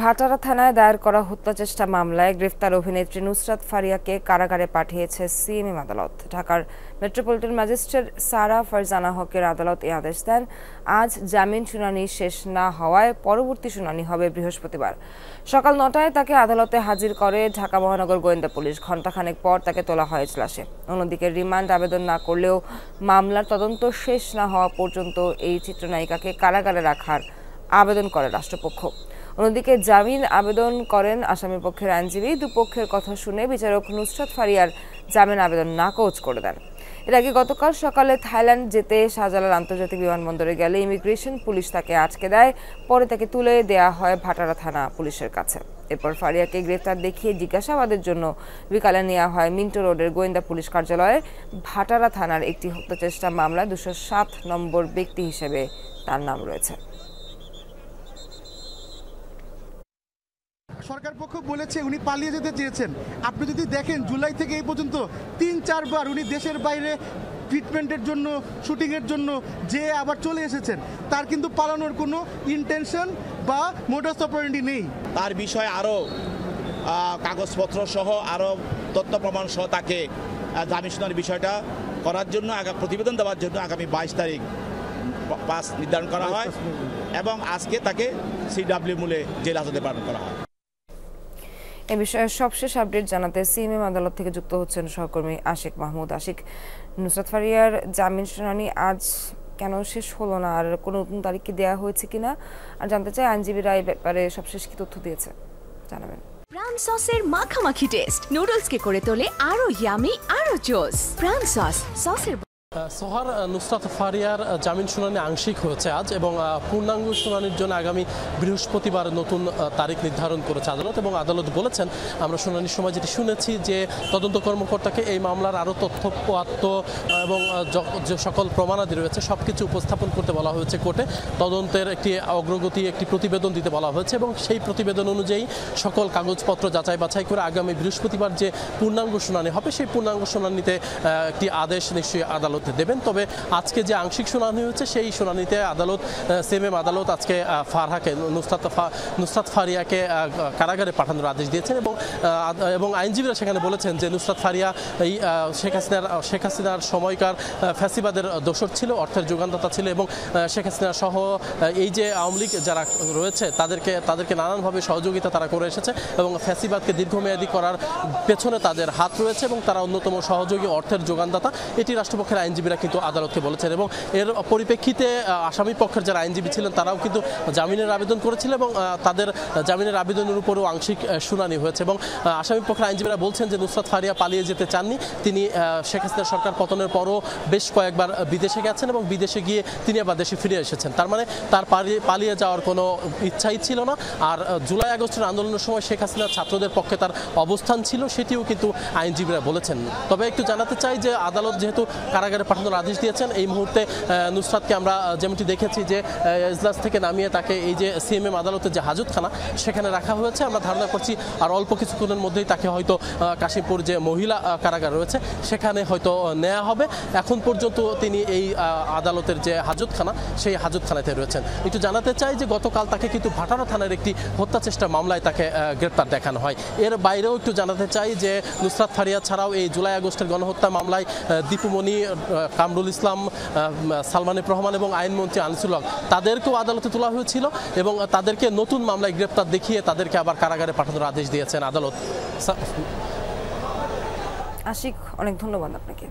ভাটারা থানায় দায়ের করা হত্যাচেষ্টা মামলায় গ্রেফতার অভিনেত্রী নুসরাত ফারিয়াকে কারাগারে পাঠিয়েছে সিএমএম আদালত। ঢাকার মেট্রোপলিটন ম্যাজিস্ট্রেট সারা ফারজানা হকের আদালত এই আদেশ দেন। আজ জামিন শুনানি শেষ না হওয়ায় পরবর্তী শুনানি হবে বৃহস্পতিবার সকাল ৯টায়। তাকে আদালতে হাজির করে ঢাকা মহানগর গোয়েন্দা পুলিশ। ঘণ্টাখানেক পর তাকে তোলা হয় এজলাসে। অন্যদিকে রিমান্ড আবেদন না করলেও মামলার তদন্ত শেষ না হওয়া পর্যন্ত এই চিত্রনায়িকাকে কারাগারে রাখার আবেদন করে রাষ্ট্রপক্ষ। অন্যদিকে জামিন আবেদন করেন আসামি পক্ষের আইনজীবী। দুপক্ষের কথা শুনে বিচারক নুসরাত ফারিয়ার জামিন আবেদন নাকচ করে দেন। এর আগে গতকাল সকালে থাইল্যান্ড যেতে শাহজালাল আন্তর্জাতিক বিমানবন্দরে গেলে ইমিগ্রেশন পুলিশ তাকে আটকে দেয়। পরে তাকে তুলে দেয়া হয় ভাটারা থানা পুলিশের কাছে। এরপর ফারিয়াকে গ্রেফতার দেখিয়ে জিজ্ঞাসাবাদের জন্য বিকালে নেওয়া হয় মিন্টো রোডের গোয়েন্দা পুলিশ কার্যালয়ে। ভাটারা থানার একটি হত্যাচেষ্টা মামলায় ২০৭ নম্বর ব্যক্তি হিসেবে তার নাম রয়েছে। সরকার পক্ষ বলেছে উনি পালিয়ে যেতে চেয়েছেন। আপনি যদি দেখেন জুলাই থেকে এই পর্যন্ত ৩-৪ বার উনি দেশের বাইরে ট্রিটমেন্টের জন্য, শুটিংয়ের জন্য যে আবার চলে এসেছেন। তার কিন্তু পালানোর কোনো ইন্টেনশন বা মোডাস অপারেন্ডি নেই। তার বিষয়ে আরও কাগজপত্র সহ আরও তথ্য প্রমাণ সহ তাকে জামিন শুনানির বিষয়টা করার জন্য প্রতিবেদন দেওয়ার জন্য আগামী ২২ তারিখ নির্ধারণ করা হয় এবং আজকে তাকে সিডব্লিউ মূলে জেল হাজতে প্রেরণ করা হয়। এ বিষয়ে সবশেষ আপডেট জানাতে সিএমএম আদালত থেকে যুক্ত হচ্ছেন সহকর্মী আশিক মাহমুদ। আশিক, নুসরাত ফারিয়ার জামিন শুনানি আজ কেন শেষ হলো না, আর কোনো নতুন তারিখ কি দেওয়া হয়েছে কিনা, আর জানতে চাই আইনজীবীরা এই ব্যাপারে সবশেষ কি তথ্য দিয়েছে জানাবেন। প্রাণ সসের মাখামাখি টেস্ট নুডলসকে করে তোলে আরো ইয়ামি আরো জোস। প্রাণ সসের সোহার নুসরাত ফারিয়ার জামিন শুনানি আংশিক হয়েছে আজ এবং পূর্ণাঙ্গ শুনানির জন্য আগামী বৃহস্পতিবার নতুন তারিখ নির্ধারণ করেছে আদালত। এবং আদালত বলেছেন, আমরা শুনানির সময় যেটি শুনেছি যে তদন্ত কর্মকর্তাকে এই মামলার আরও তথ্য এবং যে সকল প্রমাণাদি রয়েছে সব কিছু উপস্থাপন করতে বলা হয়েছে কোর্টে। তদন্তের একটি অগ্রগতি, একটি প্রতিবেদন দিতে বলা হয়েছে এবং সেই প্রতিবেদন অনুযায়ী সকল কাগজপত্র যাচাই বাছাই করে আগামী বৃহস্পতিবার যে পূর্ণাঙ্গ শুনানি হবে সেই পূর্ণাঙ্গ শুনানিতে একটি আদেশ নিশ্চয়ই আদালত দেবেন। তবে আজকে যে আংশিক শুনানি হয়েছে সেই শুনানিতে আদালত, সিএমএম আদালত আজকে ফারহাকে নুসরাত ফারিয়াকে কারাগারে পাঠানোর আদেশ দিয়েছেন এবং আইনজীবীরা সেখানে বলেছেন যে নুসরাত ফারিয়া এই শেখ হাসিনার সময়কার ফ্যাসিবাদের দোসর ছিল, অর্থের যোগানদাতা ছিল এবং শেখ হাসিনা সহ এই যে আওয়ামী লীগ যারা রয়েছে তাদেরকে নানানভাবে সহযোগিতা তারা করে এসেছে এবং ফ্যাসিবাদকে দীর্ঘমেয়াদী করার পেছনে তাদের হাত রয়েছে এবং তারা অন্যতম সহযোগী, অর্থের যোগানদাতা। এটি রাষ্ট্রপক্ষের আইনজীবীরা কিন্তু আদালতকে বলেছেন এবং এর পরিপ্রেক্ষিতে আসামি পক্ষের যারা আইনজীবী ছিলেন তারাও কিন্তু জামিনের আবেদন করেছিলেন এবং তাদের জামিনের আবেদনের উপরও আংশিক শুনানি হয়েছে এবং আসামি পক্ষের আইনজীবীরা বলছেন যে নুসরাত ফারিয়া পালিয়ে যেতে চাননি। তিনি শেখ হাসিনার সরকার পতনের পরও বেশ কয়েকবার বিদেশে গেছেন এবং বিদেশে গিয়ে তিনি আবার দেশে ফিরে এসেছেন। তার মানে তার পালিয়ে যাওয়ার কোনো ইচ্ছাই ছিল না। আর জুলাই আগস্টের আন্দোলনের সময় শেখ হাসিনার ছাত্রদের পক্ষে তার অবস্থান ছিল, সেটিও কিন্তু আইনজীবীরা বলেছেন। তবে একটু জানাতে চাই যে আদালত যেহেতু কারাগারে পাঠানোর আদেশ দিয়েছেন, এই মুহূর্তে নুসরাতকে আমরা যেমনটি দেখেছি যে এজলাস থেকে নামিয়ে তাকে এই যে সিএমএম আদালতের যে হাজতখানা সেখানে রাখা হয়েছে। আমরা ধারণা করছি আর অল্প কিছুক্ষণের মধ্যেই তাকে হয়তো কাশিমপুর যে মহিলা কারাগার রয়েছে সেখানে হয়তো নেওয়া হবে। এখন পর্যন্ত তিনি এই আদালতের যে হাজতখানা সেই হাজতখানাতে রয়েছেন। একটু জানাতে চাই যে গতকাল তাকে কিন্তু ভাটারা থানার একটি হত্যা চেষ্টা মামলায় তাকে গ্রেপ্তার দেখানো হয়। এর বাইরেও একটু জানাতে চাই যে নুসরাত ফারিয়া ছাড়াও এই জুলাই আগস্টের গণহত্যা মামলায় দীপুমণি, কামরুল ইসলাম, সালমান এফ রহমান এবং আইনমন্ত্রী আনিসুল হক তাদেরকেও আদালতে তোলা হয়েছিল এবং তাদেরকে নতুন মামলায় গ্রেপ্তার দেখিয়ে তাদেরকে আবার কারাগারে পাঠানোর আদেশ দিয়েছেন আদালত। আশিক, অনেক ধন্যবাদ আপনাকে।